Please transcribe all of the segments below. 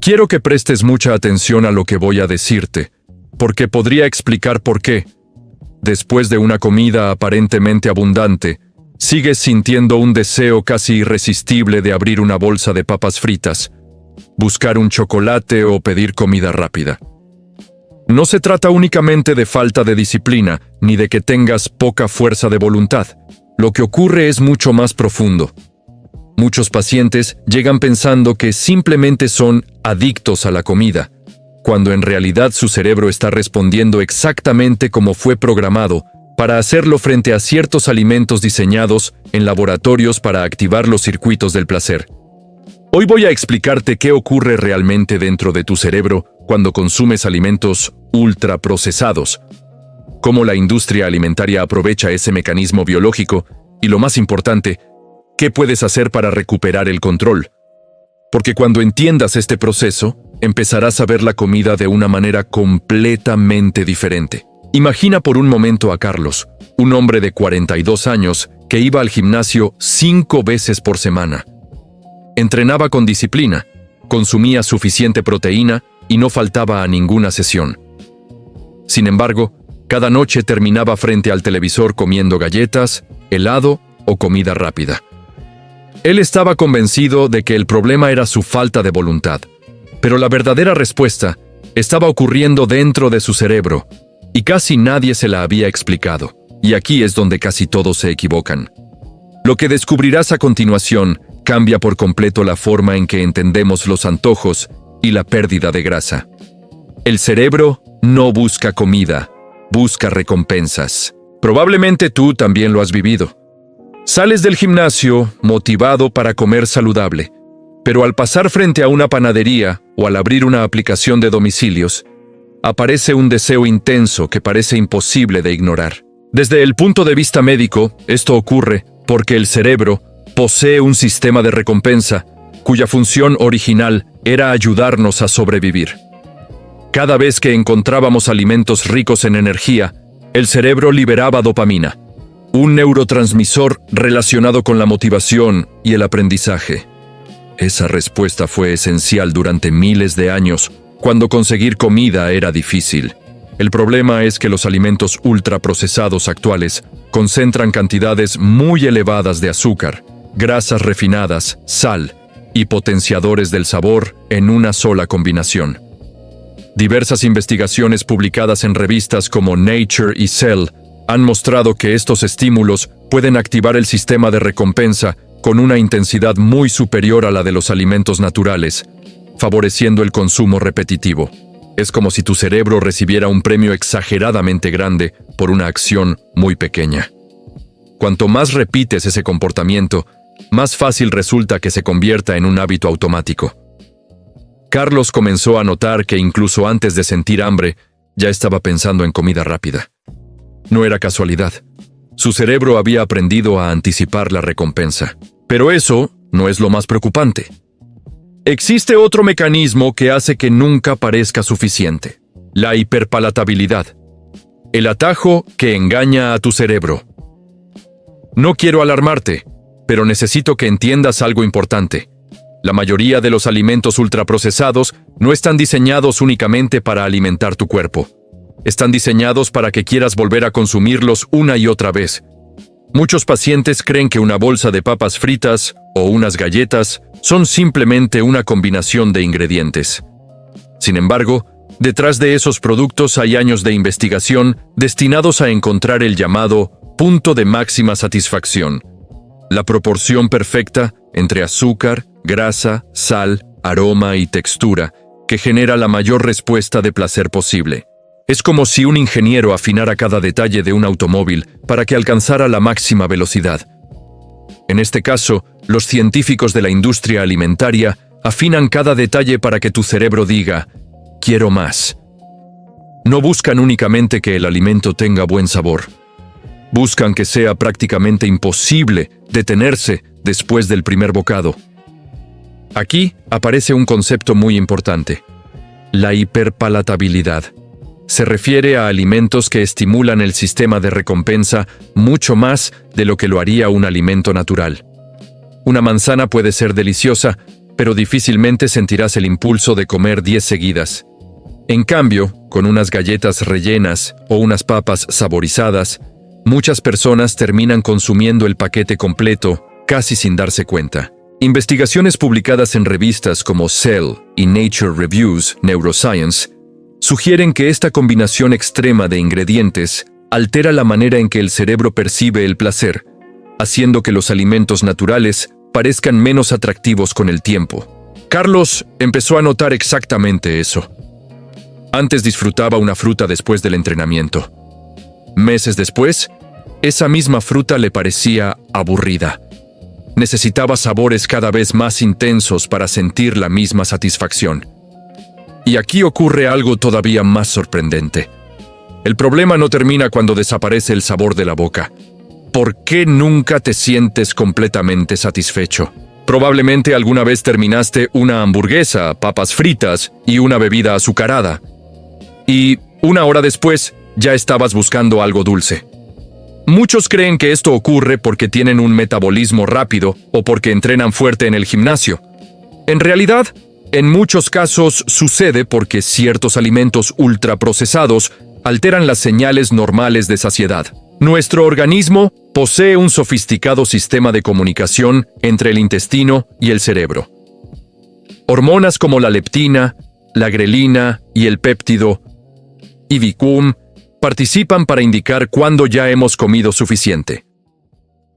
Quiero que prestes mucha atención a lo que voy a decirte, porque podría explicar por qué, después de una comida aparentemente abundante, sigues sintiendo un deseo casi irresistible de abrir una bolsa de papas fritas, buscar un chocolate o pedir comida rápida. No se trata únicamente de falta de disciplina, ni de que tengas poca fuerza de voluntad. Lo que ocurre es mucho más profundo. Muchos pacientes llegan pensando que simplemente son adictos a la comida, cuando en realidad su cerebro está respondiendo exactamente como fue programado para hacerlo frente a ciertos alimentos diseñados en laboratorios para activar los circuitos del placer. Hoy voy a explicarte qué ocurre realmente dentro de tu cerebro cuando consumes alimentos ultraprocesados, cómo la industria alimentaria aprovecha ese mecanismo biológico y, lo más importante, qué puedes hacer para recuperar el control. Porque cuando entiendas este proceso, empezarás a ver la comida de una manera completamente diferente. Imagina por un momento a Carlos, un hombre de 42 años que iba al gimnasio 5 veces por semana. Entrenaba con disciplina, consumía suficiente proteína y no faltaba a ninguna sesión. Sin embargo, cada noche terminaba frente al televisor comiendo galletas, helado o comida rápida. Él estaba convencido de que el problema era su falta de voluntad, pero la verdadera respuesta estaba ocurriendo dentro de su cerebro, y casi nadie se la había explicado, y aquí es donde casi todos se equivocan. Lo que descubrirás a continuación cambia por completo la forma en que entendemos los antojos y la pérdida de grasa. El cerebro no busca comida, busca recompensas. Probablemente tú también lo has vivido. Sales del gimnasio motivado para comer saludable, pero al pasar frente a una panadería o al abrir una aplicación de domicilios, aparece un deseo intenso que parece imposible de ignorar. Desde el punto de vista médico, esto ocurre porque el cerebro posee un sistema de recompensa cuya función original era ayudarnos a sobrevivir. Cada vez que encontrábamos alimentos ricos en energía, el cerebro liberaba dopamina, un neurotransmisor relacionado con la motivación y el aprendizaje. Esa respuesta fue esencial durante miles de años, cuando conseguir comida era difícil. El problema es que los alimentos ultraprocesados actuales concentran cantidades muy elevadas de azúcar, grasas refinadas, sal y potenciadores del sabor en una sola combinación. Diversas investigaciones publicadas en revistas como Nature y Cell han mostrado que estos estímulos pueden activar el sistema de recompensa con una intensidad muy superior a la de los alimentos naturales, favoreciendo el consumo repetitivo. Es como si tu cerebro recibiera un premio exageradamente grande por una acción muy pequeña. Cuanto más repites ese comportamiento, más fácil resulta que se convierta en un hábito automático. Carlos comenzó a notar que incluso antes de sentir hambre, ya estaba pensando en comida rápida. No era casualidad. Su cerebro había aprendido a anticipar la recompensa. Pero eso no es lo más preocupante. Existe otro mecanismo que hace que nunca parezca suficiente: la hiperpalatabilidad. El atajo que engaña a tu cerebro. No quiero alarmarte, pero necesito que entiendas algo importante. La mayoría de los alimentos ultraprocesados no están diseñados únicamente para alimentar tu cuerpo. Están diseñados para que quieras volver a consumirlos una y otra vez. Muchos pacientes creen que una bolsa de papas fritas o unas galletas son simplemente una combinación de ingredientes. Sin embargo, detrás de esos productos hay años de investigación destinados a encontrar el llamado punto de máxima satisfacción, la proporción perfecta entre azúcar, grasa, sal, aroma y textura que genera la mayor respuesta de placer posible. Es como si un ingeniero afinara cada detalle de un automóvil para que alcanzara la máxima velocidad. En este caso, los científicos de la industria alimentaria afinan cada detalle para que tu cerebro diga: quiero más. No buscan únicamente que el alimento tenga buen sabor. Buscan que sea prácticamente imposible detenerse después del primer bocado. Aquí aparece un concepto muy importante: la hiperpalatabilidad. Se refiere a alimentos que estimulan el sistema de recompensa mucho más de lo que lo haría un alimento natural. Una manzana puede ser deliciosa, pero difícilmente sentirás el impulso de comer 10 seguidas. En cambio, con unas galletas rellenas o unas papas saborizadas, muchas personas terminan consumiendo el paquete completo casi sin darse cuenta. Investigaciones publicadas en revistas como Cell y Nature Reviews Neuroscience sugieren que esta combinación extrema de ingredientes altera la manera en que el cerebro percibe el placer, haciendo que los alimentos naturales parezcan menos atractivos con el tiempo. Carlos empezó a notar exactamente eso. Antes disfrutaba una fruta después del entrenamiento. Meses después, esa misma fruta le parecía aburrida. Necesitaba sabores cada vez más intensos para sentir la misma satisfacción. Y aquí ocurre algo todavía más sorprendente. El problema no termina cuando desaparece el sabor de la boca. ¿Por qué nunca te sientes completamente satisfecho? Probablemente alguna vez terminaste una hamburguesa, papas fritas y una bebida azucarada. Y una hora después ya estabas buscando algo dulce. Muchos creen que esto ocurre porque tienen un metabolismo rápido o porque entrenan fuerte en el gimnasio. En realidad, en muchos casos sucede porque ciertos alimentos ultraprocesados alteran las señales normales de saciedad. Nuestro organismo posee un sofisticado sistema de comunicación entre el intestino y el cerebro. Hormonas como la leptina, la grelina y el péptido IVICUM participan para indicar cuándo ya hemos comido suficiente.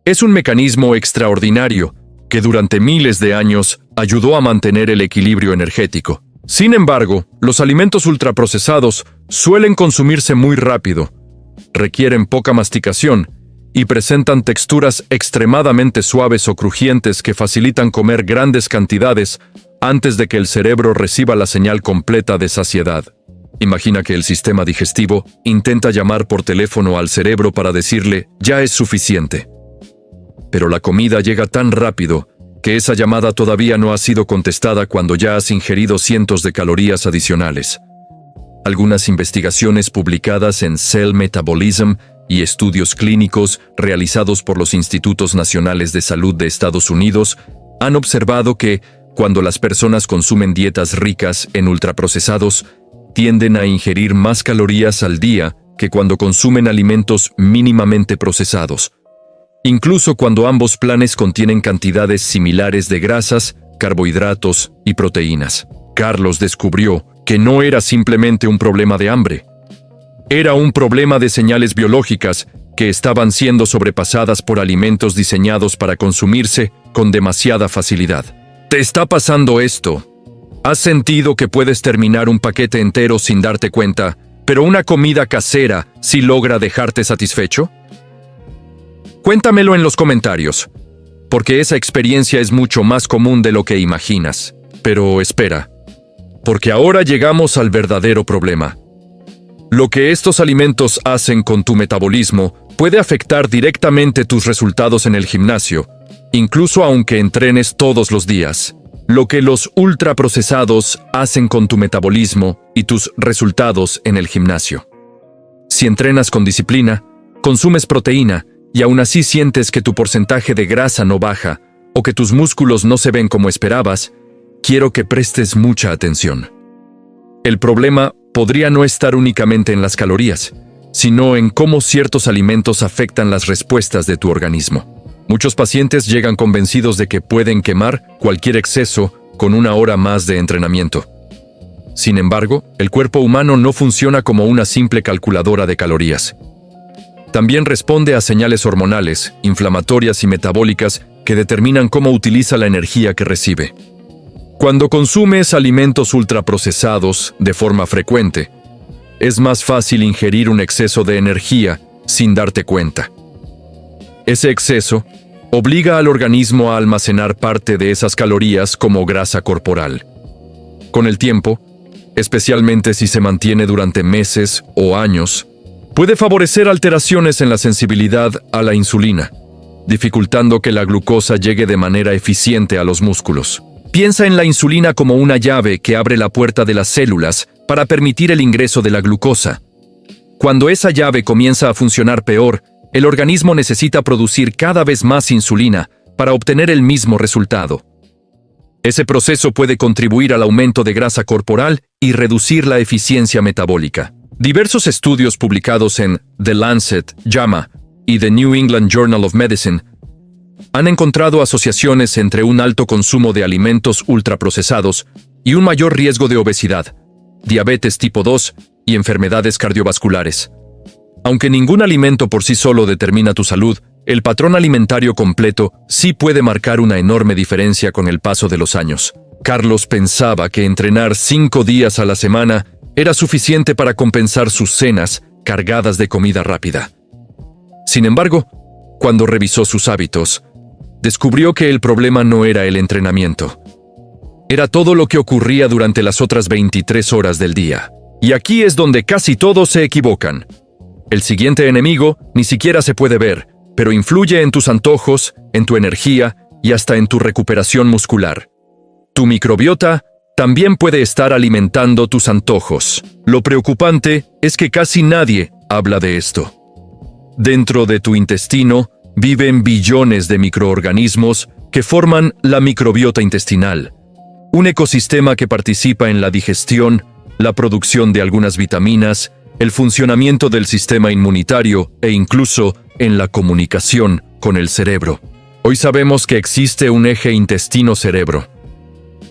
Es un mecanismo extraordinario que durante miles de años ayudó a mantener el equilibrio energético. Sin embargo, los alimentos ultraprocesados suelen consumirse muy rápido, requieren poca masticación y presentan texturas extremadamente suaves o crujientes que facilitan comer grandes cantidades antes de que el cerebro reciba la señal completa de saciedad. Imagina que el sistema digestivo intenta llamar por teléfono al cerebro para decirle «ya es suficiente». Pero la comida llega tan rápido que esa llamada todavía no ha sido contestada cuando ya has ingerido cientos de calorías adicionales. Algunas investigaciones publicadas en Cell Metabolism y estudios clínicos realizados por los Institutos Nacionales de Salud de Estados Unidos han observado que, cuando las personas consumen dietas ricas en ultraprocesados, tienden a ingerir más calorías al día que cuando consumen alimentos mínimamente procesados, incluso cuando ambos planes contienen cantidades similares de grasas, carbohidratos y proteínas. Carlos descubrió que no era simplemente un problema de hambre. Era un problema de señales biológicas que estaban siendo sobrepasadas por alimentos diseñados para consumirse con demasiada facilidad. ¿Te está pasando esto? ¿Has sentido que puedes terminar un paquete entero sin darte cuenta, pero una comida casera sí logra dejarte satisfecho? Cuéntamelo en los comentarios, porque esa experiencia es mucho más común de lo que imaginas. Pero espera, porque ahora llegamos al verdadero problema. Lo que estos alimentos hacen con tu metabolismo puede afectar directamente tus resultados en el gimnasio, incluso aunque entrenes todos los días. Lo que los ultraprocesados hacen con tu metabolismo y tus resultados en el gimnasio. Si entrenas con disciplina, consumes proteína y aún así sientes que tu porcentaje de grasa no baja o que tus músculos no se ven como esperabas, quiero que prestes mucha atención. El problema podría no estar únicamente en las calorías, sino en cómo ciertos alimentos afectan las respuestas de tu organismo. Muchos pacientes llegan convencidos de que pueden quemar cualquier exceso con una hora más de entrenamiento. Sin embargo, el cuerpo humano no funciona como una simple calculadora de calorías. También responde a señales hormonales, inflamatorias y metabólicas que determinan cómo utiliza la energía que recibe. Cuando consumes alimentos ultraprocesados de forma frecuente, es más fácil ingerir un exceso de energía sin darte cuenta. Ese exceso obliga al organismo a almacenar parte de esas calorías como grasa corporal. Con el tiempo, especialmente si se mantiene durante meses o años, puede favorecer alteraciones en la sensibilidad a la insulina, dificultando que la glucosa llegue de manera eficiente a los músculos. Piensa en la insulina como una llave que abre la puerta de las células para permitir el ingreso de la glucosa. Cuando esa llave comienza a funcionar peor, el organismo necesita producir cada vez más insulina para obtener el mismo resultado. Ese proceso puede contribuir al aumento de grasa corporal y reducir la eficiencia metabólica. Diversos estudios publicados en The Lancet, JAMA y The New England Journal of Medicine han encontrado asociaciones entre un alto consumo de alimentos ultraprocesados y un mayor riesgo de obesidad, diabetes tipo 2 y enfermedades cardiovasculares. Aunque ningún alimento por sí solo determina tu salud, el patrón alimentario completo sí puede marcar una enorme diferencia con el paso de los años. Carlos pensaba que entrenar 5 días a la semana era suficiente para compensar sus cenas cargadas de comida rápida. Sin embargo, cuando revisó sus hábitos, descubrió que el problema no era el entrenamiento. Era todo lo que ocurría durante las otras 23 horas del día. Y aquí es donde casi todos se equivocan. El siguiente enemigo ni siquiera se puede ver, pero influye en tus antojos, en tu energía y hasta en tu recuperación muscular. Tu microbiota también puede estar alimentando tus antojos. Lo preocupante es que casi nadie habla de esto. Dentro de tu intestino viven billones de microorganismos que forman la microbiota intestinal, un ecosistema que participa en la digestión, la producción de algunas vitaminas, el funcionamiento del sistema inmunitario e incluso en la comunicación con el cerebro. Hoy sabemos que existe un eje intestino-cerebro,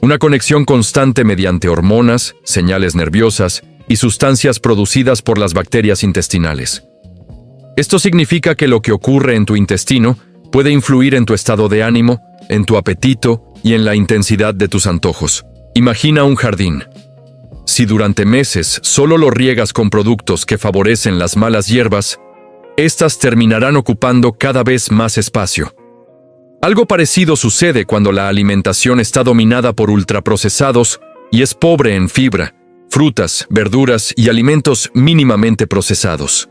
una conexión constante mediante hormonas, señales nerviosas y sustancias producidas por las bacterias intestinales. Esto significa que lo que ocurre en tu intestino puede influir en tu estado de ánimo, en tu apetito y en la intensidad de tus antojos. Imagina un jardín. Si durante meses solo lo riegas con productos que favorecen las malas hierbas, estas terminarán ocupando cada vez más espacio. Algo parecido sucede cuando la alimentación está dominada por ultraprocesados y es pobre en fibra, frutas, verduras y alimentos mínimamente procesados.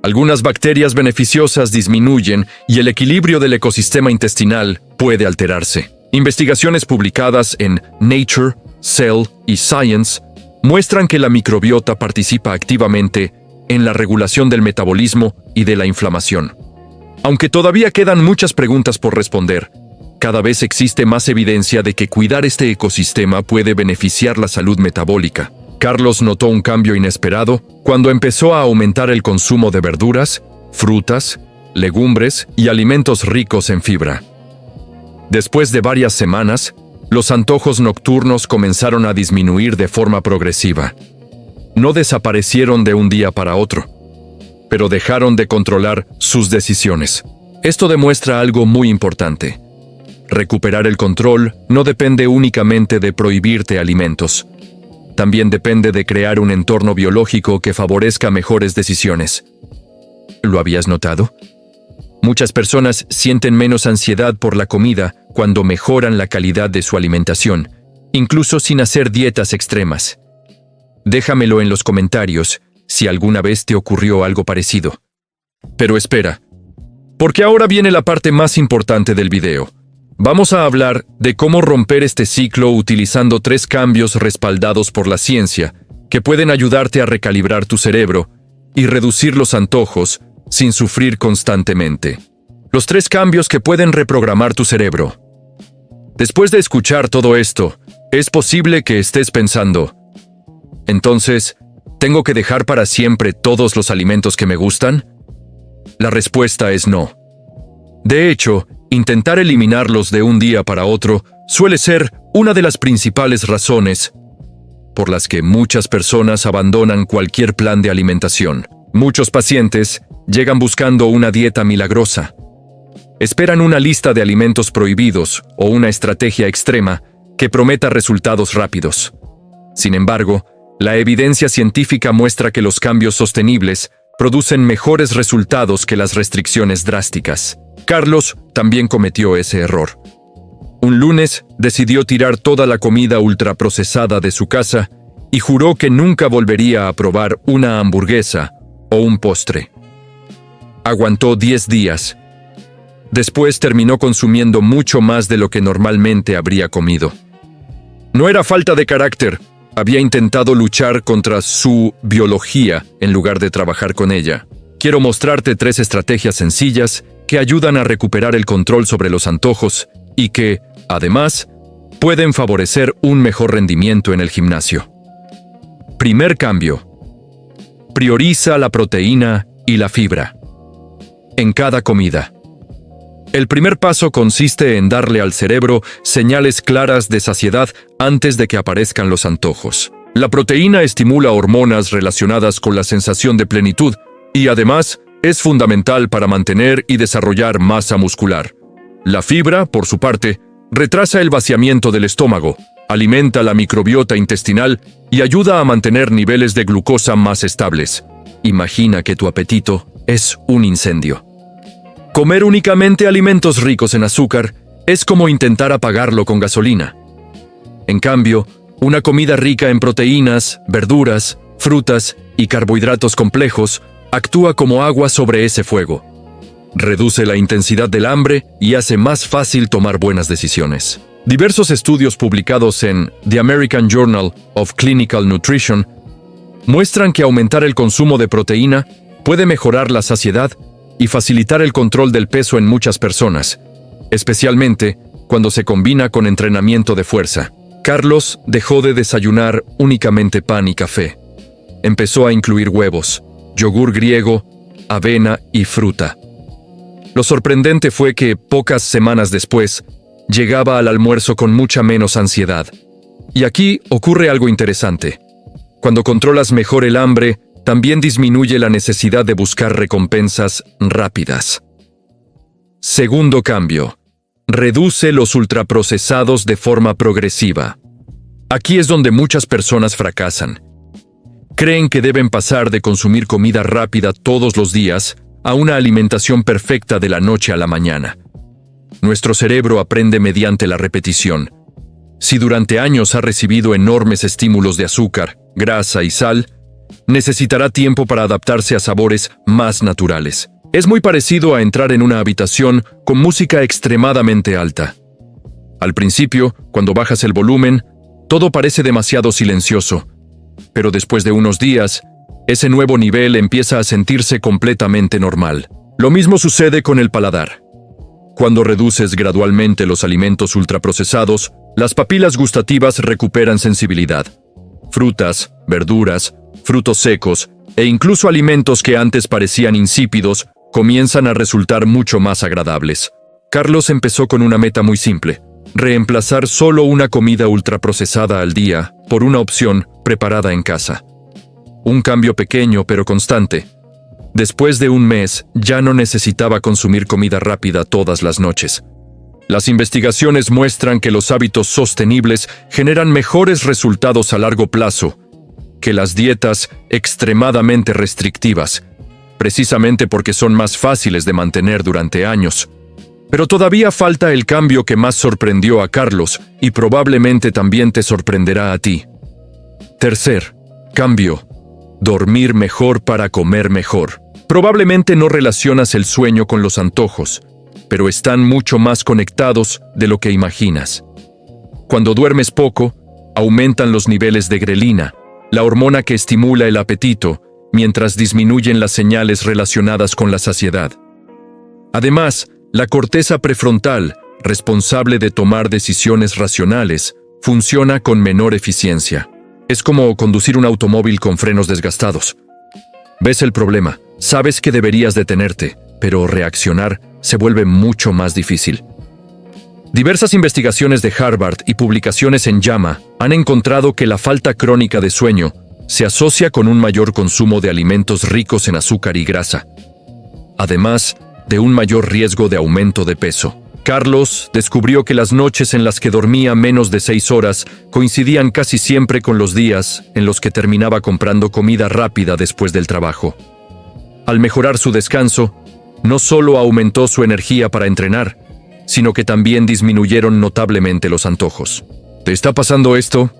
Algunas bacterias beneficiosas disminuyen y el equilibrio del ecosistema intestinal puede alterarse. Investigaciones publicadas en Nature, Cell y Science muestran que la microbiota participa activamente en la regulación del metabolismo y de la inflamación. Aunque todavía quedan muchas preguntas por responder, cada vez existe más evidencia de que cuidar este ecosistema puede beneficiar la salud metabólica. Carlos notó un cambio inesperado cuando empezó a aumentar el consumo de verduras, frutas, legumbres y alimentos ricos en fibra. Después de varias semanas, los antojos nocturnos comenzaron a disminuir de forma progresiva. No desaparecieron de un día para otro, pero dejaron de controlar sus decisiones. Esto demuestra algo muy importante. Recuperar el control no depende únicamente de prohibirte alimentos. También depende de crear un entorno biológico que favorezca mejores decisiones. ¿Lo habías notado? Muchas personas sienten menos ansiedad por la comida cuando mejoran la calidad de su alimentación, incluso sin hacer dietas extremas. Déjamelo en los comentarios si alguna vez te ocurrió algo parecido. Pero espera, porque ahora viene la parte más importante del video. Vamos a hablar de cómo romper este ciclo utilizando 3 cambios respaldados por la ciencia que pueden ayudarte a recalibrar tu cerebro y reducir los antojos sin sufrir constantemente. Los 3 cambios que pueden reprogramar tu cerebro. Después de escuchar todo esto, es posible que estés pensando, entonces, ¿tengo que dejar para siempre todos los alimentos que me gustan? La respuesta es no. De hecho, intentar eliminarlos de un día para otro suele ser una de las principales razones por las que muchas personas abandonan cualquier plan de alimentación. Muchos pacientes llegan buscando una dieta milagrosa. Esperan una lista de alimentos prohibidos o una estrategia extrema que prometa resultados rápidos. Sin embargo, la evidencia científica muestra que los cambios sostenibles producen mejores resultados que las restricciones drásticas. Carlos también cometió ese error. Un lunes decidió tirar toda la comida ultraprocesada de su casa y juró que nunca volvería a probar una hamburguesa o un postre. Aguantó 10 días. Después terminó consumiendo mucho más de lo que normalmente habría comido. No era falta de carácter. Había intentado luchar contra su biología en lugar de trabajar con ella. Quiero mostrarte 3 estrategias sencillas que ayudan a recuperar el control sobre los antojos y que, además, pueden favorecer un mejor rendimiento en el gimnasio. Primer cambio. Prioriza la proteína y la fibra en cada comida. El primer paso consiste en darle al cerebro señales claras de saciedad antes de que aparezcan los antojos. La proteína estimula hormonas relacionadas con la sensación de plenitud y además es fundamental para mantener y desarrollar masa muscular. La fibra, por su parte, retrasa el vaciamiento del estómago, alimenta la microbiota intestinal y ayuda a mantener niveles de glucosa más estables. Imagina que tu apetito es un incendio. Comer únicamente alimentos ricos en azúcar es como intentar apagarlo con gasolina. En cambio, una comida rica en proteínas, verduras, frutas y carbohidratos complejos actúa como agua sobre ese fuego. Reduce la intensidad del hambre y hace más fácil tomar buenas decisiones. Diversos estudios publicados en The American Journal of Clinical Nutrition muestran que aumentar el consumo de proteína puede mejorar la saciedad y facilitar el control del peso en muchas personas, especialmente cuando se combina con entrenamiento de fuerza. Carlos dejó de desayunar únicamente pan y café. Empezó a incluir huevos, yogur griego, avena y fruta. Lo sorprendente fue que, pocas semanas después, llegaba al almuerzo con mucha menos ansiedad. Y aquí ocurre algo interesante. Cuando controlas mejor el hambre, también disminuye la necesidad de buscar recompensas rápidas. Segundo cambio. Reduce los ultraprocesados de forma progresiva. Aquí es donde muchas personas fracasan. Creen que deben pasar de consumir comida rápida todos los días a una alimentación perfecta de la noche a la mañana. Nuestro cerebro aprende mediante la repetición. Si durante años ha recibido enormes estímulos de azúcar, grasa y sal, necesitará tiempo para adaptarse a sabores más naturales. Es muy parecido a entrar en una habitación con música extremadamente alta. Al principio, cuando bajas el volumen, todo parece demasiado silencioso, pero después de unos días, ese nuevo nivel empieza a sentirse completamente normal. Lo mismo sucede con el paladar. Cuando reduces gradualmente los alimentos ultraprocesados, las papilas gustativas recuperan sensibilidad. Frutas, verduras, frutos secos e incluso alimentos que antes parecían insípidos comienzan a resultar mucho más agradables. Carlos empezó con una meta muy simple: reemplazar solo una comida ultraprocesada al día por una opción preparada en casa. Un cambio pequeño pero constante. Después de un mes, ya no necesitaba consumir comida rápida todas las noches. Las investigaciones muestran que los hábitos sostenibles generan mejores resultados a largo plazo que las dietas extremadamente restrictivas, precisamente porque son más fáciles de mantener durante años. Pero todavía falta el cambio que más sorprendió a Carlos y probablemente también te sorprenderá a ti. Tercer cambio: dormir mejor para comer mejor. Probablemente no relacionas el sueño con los antojos, pero están mucho más conectados de lo que imaginas. Cuando duermes poco, aumentan los niveles de grelina, la hormona que estimula el apetito, mientras disminuyen las señales relacionadas con la saciedad. Además, la corteza prefrontal, responsable de tomar decisiones racionales, funciona con menor eficiencia. Es como conducir un automóvil con frenos desgastados. Ves el problema, sabes que deberías detenerte, pero reaccionar se vuelve mucho más difícil. Diversas investigaciones de Harvard y publicaciones en JAMA han encontrado que la falta crónica de sueño se asocia con un mayor consumo de alimentos ricos en azúcar y grasa, además de un mayor riesgo de aumento de peso. Carlos descubrió que las noches en las que dormía menos de 6 horas coincidían casi siempre con los días en los que terminaba comprando comida rápida después del trabajo. Al mejorar su descanso, no solo aumentó su energía para entrenar, sino que también disminuyeron notablemente los antojos. ¿Te está pasando esto?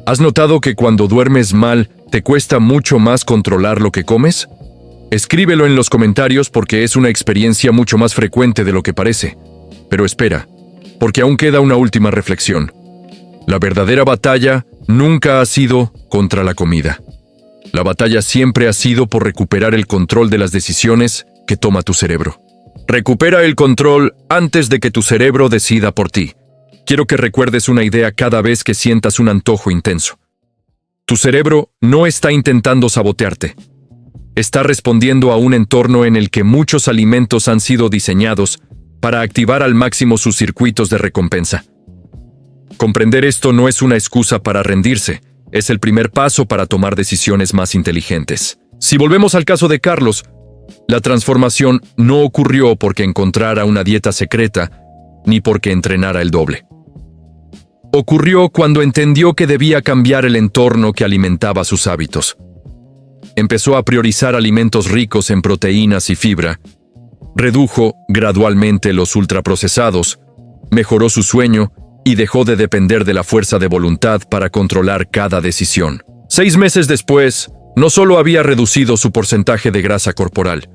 ¿Has notado que cuando duermes mal te cuesta mucho más controlar lo que comes? Escríbelo en los comentarios porque es una experiencia mucho más frecuente de lo que parece. Pero espera, porque aún queda una última reflexión. La verdadera batalla nunca ha sido contra la comida. La batalla siempre ha sido por recuperar el control de las decisiones que toma tu cerebro. Recupera el control antes de que tu cerebro decida por ti. quiero que recuerdes una idea cada vez que sientas un antojo intenso. Tu cerebro no está intentando sabotearte. Está respondiendo a un entorno en el que muchos alimentos han sido diseñados para activar al máximo sus circuitos de recompensa. Comprender esto no es una excusa para rendirse, es el primer paso para tomar decisiones más inteligentes. Si volvemos al caso de Carlos, la transformación no ocurrió porque encontrara una dieta secreta, ni porque entrenara el doble. Ocurrió cuando entendió que debía cambiar el entorno que alimentaba sus hábitos. Empezó a priorizar alimentos ricos en proteínas y fibra, redujo gradualmente los ultraprocesados, mejoró su sueño y dejó de depender de la fuerza de voluntad para controlar cada decisión. 6 meses después, no solo había reducido su porcentaje de grasa corporal,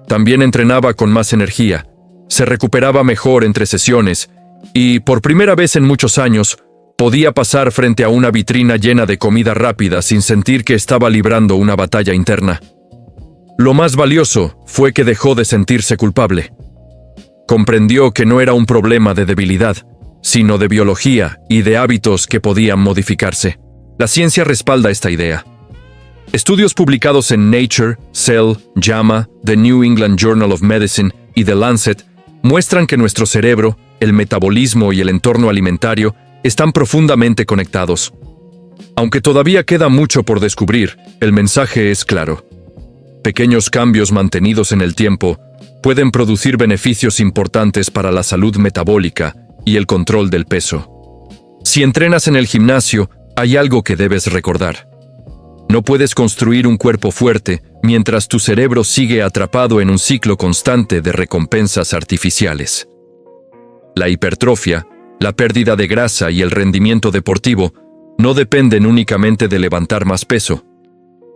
también entrenaba con más energía, se recuperaba mejor entre sesiones y, por primera vez en muchos años, podía pasar frente a una vitrina llena de comida rápida sin sentir que estaba librando una batalla interna. Lo más valioso fue que dejó de sentirse culpable. Comprendió que no era un problema de debilidad, sino de biología y de hábitos que podían modificarse. La ciencia respalda esta idea. Estudios publicados en Nature, Cell, JAMA, The New England Journal of Medicine y The Lancet muestran que nuestro cerebro, el metabolismo y el entorno alimentario están profundamente conectados. Aunque todavía queda mucho por descubrir, el mensaje es claro. Pequeños cambios mantenidos en el tiempo pueden producir beneficios importantes para la salud metabólica y el control del peso. Si entrenas en el gimnasio, hay algo que debes recordar. No puedes construir un cuerpo fuerte mientras tu cerebro sigue atrapado en un ciclo constante de recompensas artificiales. La hipertrofia, la pérdida de grasa y el rendimiento deportivo no dependen únicamente de levantar más peso.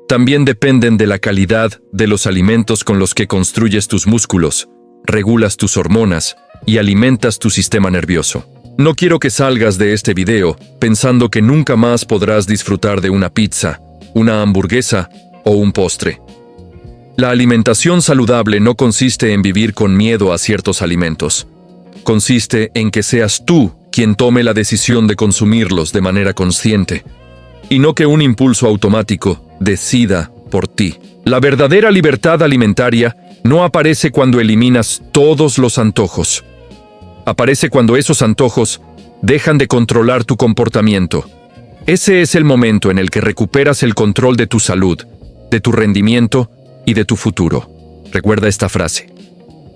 También dependen de la calidad de los alimentos con los que construyes tus músculos, regulas tus hormonas y alimentas tu sistema nervioso. No quiero que salgas de este video pensando que nunca más podrás disfrutar de una pizza, una hamburguesa o un postre. La alimentación saludable no consiste en vivir con miedo a ciertos alimentos. Consiste en que seas tú quien tome la decisión de consumirlos de manera consciente, y no que un impulso automático decida por ti. La verdadera libertad alimentaria no aparece cuando eliminas todos los antojos. Aparece cuando esos antojos dejan de controlar tu comportamiento. Ese es el momento en el que recuperas el control de tu salud, de tu rendimiento y de tu futuro. Recuerda esta frase.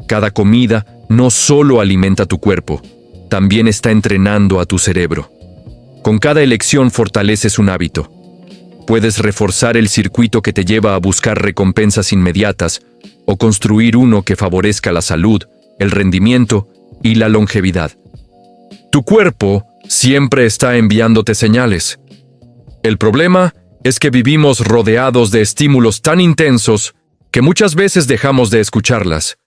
Cada comida no solo alimenta tu cuerpo, también está entrenando a tu cerebro. Con cada elección fortaleces un hábito. Puedes reforzar el circuito que te lleva a buscar recompensas inmediatas o construir uno que favorezca la salud, el rendimiento y la longevidad. Tu cuerpo siempre está enviándote señales. El problema es que vivimos rodeados de estímulos tan intensos que muchas veces dejamos de escucharlas.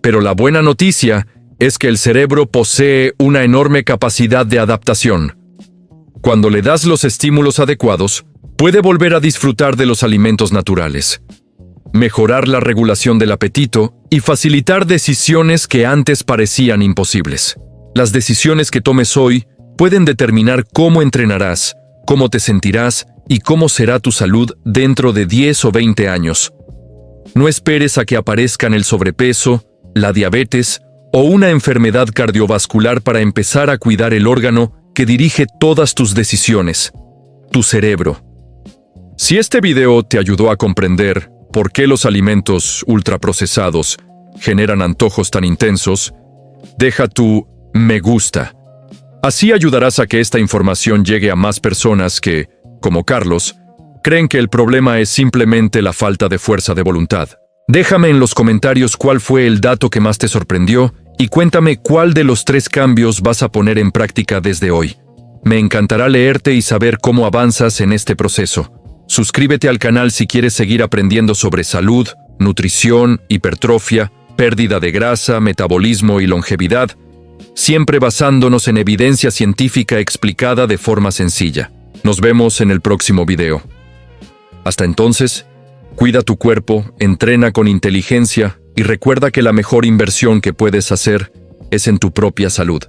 Pero la buena noticia es que el cerebro posee una enorme capacidad de adaptación. Cuando le das los estímulos adecuados, puede volver a disfrutar de los alimentos naturales, mejorar la regulación del apetito y facilitar decisiones que antes parecían imposibles. Las decisiones que tomes hoy pueden determinar cómo entrenarás, cómo te sentirás y cómo será tu salud dentro de 10 o 20 años. No esperes a que aparezcan el sobrepeso, la diabetes o una enfermedad cardiovascular para empezar a cuidar el órgano que dirige todas tus decisiones, tu cerebro. Si este video te ayudó a comprender por qué los alimentos ultraprocesados generan antojos tan intensos, deja tu me gusta. Así ayudarás a que esta información llegue a más personas que, como Carlos, creen que el problema es simplemente la falta de fuerza de voluntad. Déjame en los comentarios cuál fue el dato que más te sorprendió y cuéntame cuál de los 3 cambios vas a poner en práctica desde hoy. Me encantará leerte y saber cómo avanzas en este proceso. Suscríbete al canal si quieres seguir aprendiendo sobre salud, nutrición, hipertrofia, pérdida de grasa, metabolismo y longevidad, siempre basándonos en evidencia científica explicada de forma sencilla. Nos vemos en el próximo video. Hasta entonces, cuida tu cuerpo, entrena con inteligencia y recuerda que la mejor inversión que puedes hacer es en tu propia salud.